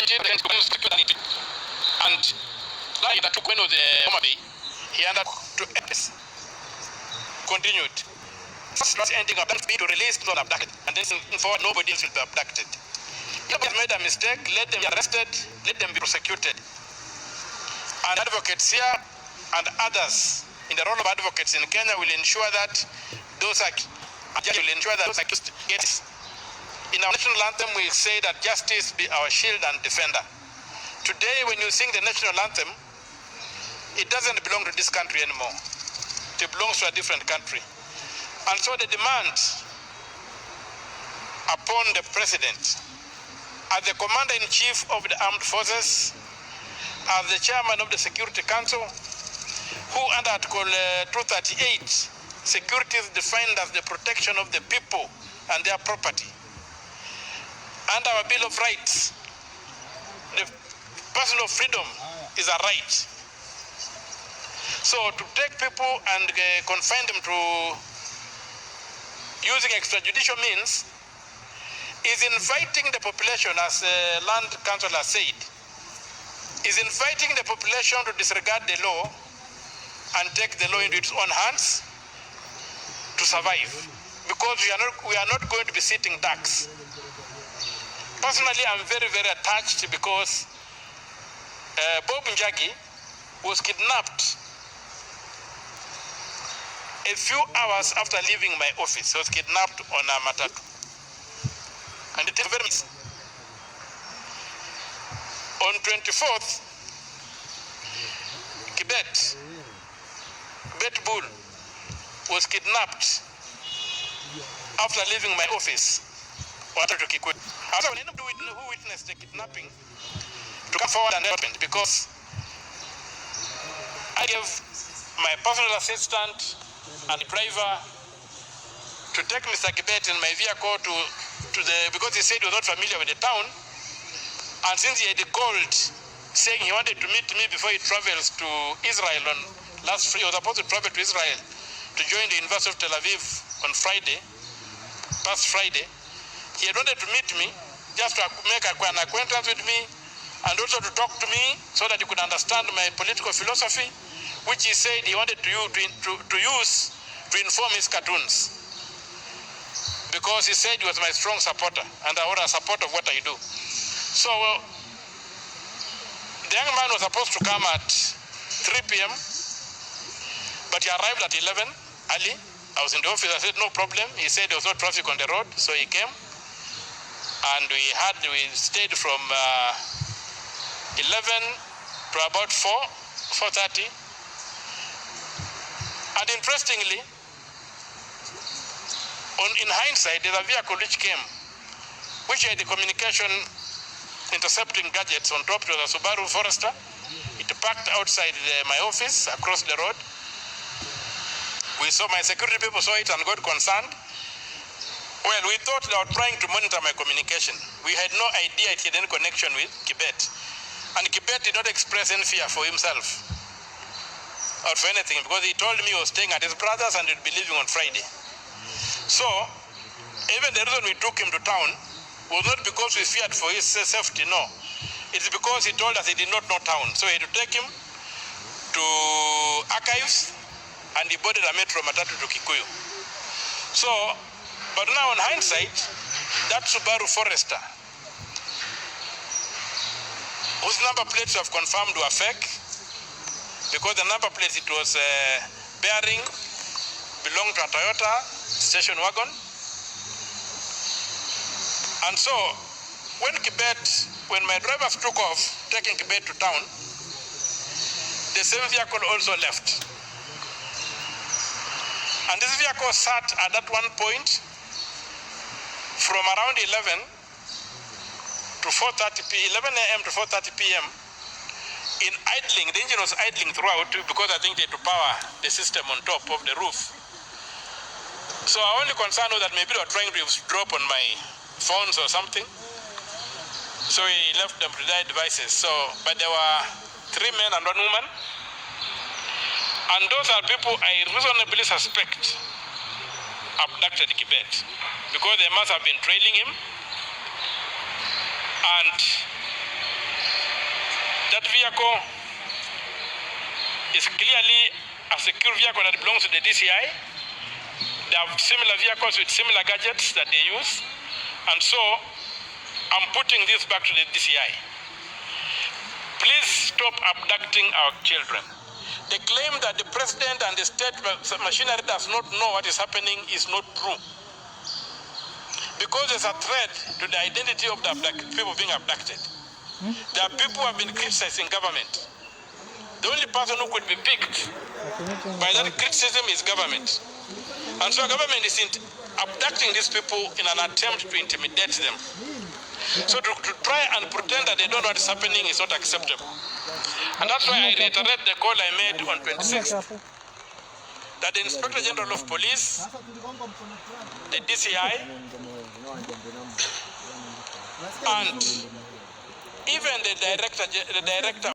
And that took one of the Homa Bay, he under to EPS. Continued. First ending of that be to release those abducted, and then forward nobody else will be abducted. If they have made a mistake, let them be arrested, let them be prosecuted. And advocates here and others in the role of advocates in Kenya will ensure that those accused get. In our national anthem, we say that justice be our shield and defender. Today, when you sing the national anthem, it doesn't belong to this country anymore. It belongs to a different country. And so the demand upon the president, as the commander-in-chief of the armed forces, as the chairman of the Security Council, who under Article 238, security is defined as the protection of the people and their property. Under our Bill of Rights, the personal freedom is a right. So to take people and confine them to using extrajudicial means is inviting the population, as land councillor said, is inviting the population to disregard the law and take the law into its own hands to survive, because we are not going to be sitting ducks. Personally, I'm very, very attached because Bob Njagi was kidnapped a few hours after leaving my office. He was kidnapped on a matatu. And it is very nice. On 24th, Bet Bull was kidnapped after leaving my office. Who witnessed the kidnapping to come forward and help me, because I gave my personal assistant and the driver to take Mr. Kibet in my vehicle because he said he was not familiar with the town, and since he had called saying he wanted to meet me before he travels to Israel he was supposed to travel to Israel to join the University of Tel Aviv on past Friday. He had wanted to meet me just to make an acquaintance with me and also to talk to me so that he could understand my political philosophy, which he said he wanted to use to inform his cartoons. Because he said he was my strong supporter and I was a supporter of what I do. So the young man was supposed to come at 3 p.m. but he arrived at 11 early. I was in the office. I said, no problem. He said there was no traffic on the road, so he came. And we stayed from 11 to about 4:30. And interestingly, in hindsight, there's a vehicle which came, which had the communication intercepting gadgets on top. It was a Subaru Forester. It parked outside my office across the road. We saw, my security people saw it and got concerned. Well, we thought they were trying to monitor my communication. We had no idea it had any connection with Kibet. And Kibet did not express any fear for himself or for anything, because he told me he was staying at his brother's and he'd be leaving on Friday. So, even the reason we took him to town was not because we feared for his safety, no. It's because he told us he did not know town. So we had to take him to archives, and he boarded a metro matatu to Kikuyu. So, but now in hindsight, that Subaru Forester, whose number plates have confirmed were fake, because the number plates it was bearing belonged to a Toyota station wagon. And so, when my drivers took off, taking Kibet to town, the same vehicle also left. And this vehicle sat at that one point from around 11 to 11 a.m. to 4:30 p.m. in idling. The engine was idling throughout because I think they had to power the system on top of the roof. So our only concern was that maybe they were trying to drop on my phones or something. So we left them to their devices. So, but there were 3 men and 1 woman. And those are people I reasonably suspect abducted Kibet, because they must have been trailing him. And That vehicle is clearly a secure vehicle that belongs to the DCI. They have similar vehicles with similar gadgets that they use. And so I'm putting this back to the DCI. Please stop abducting our children. The claim that the president and the state machinery does not know what is happening is not true. Because there's a threat to the identity of the people being abducted. There are people who have been criticizing government. The only person who could be picked by that criticism is government. And so government is abducting these people in an attempt to intimidate them. So to try and pretend that they don't know what is happening is not acceptable. And that's why I reiterate the call I made on 26th, that the Inspector General of Police, the DCI, and even the director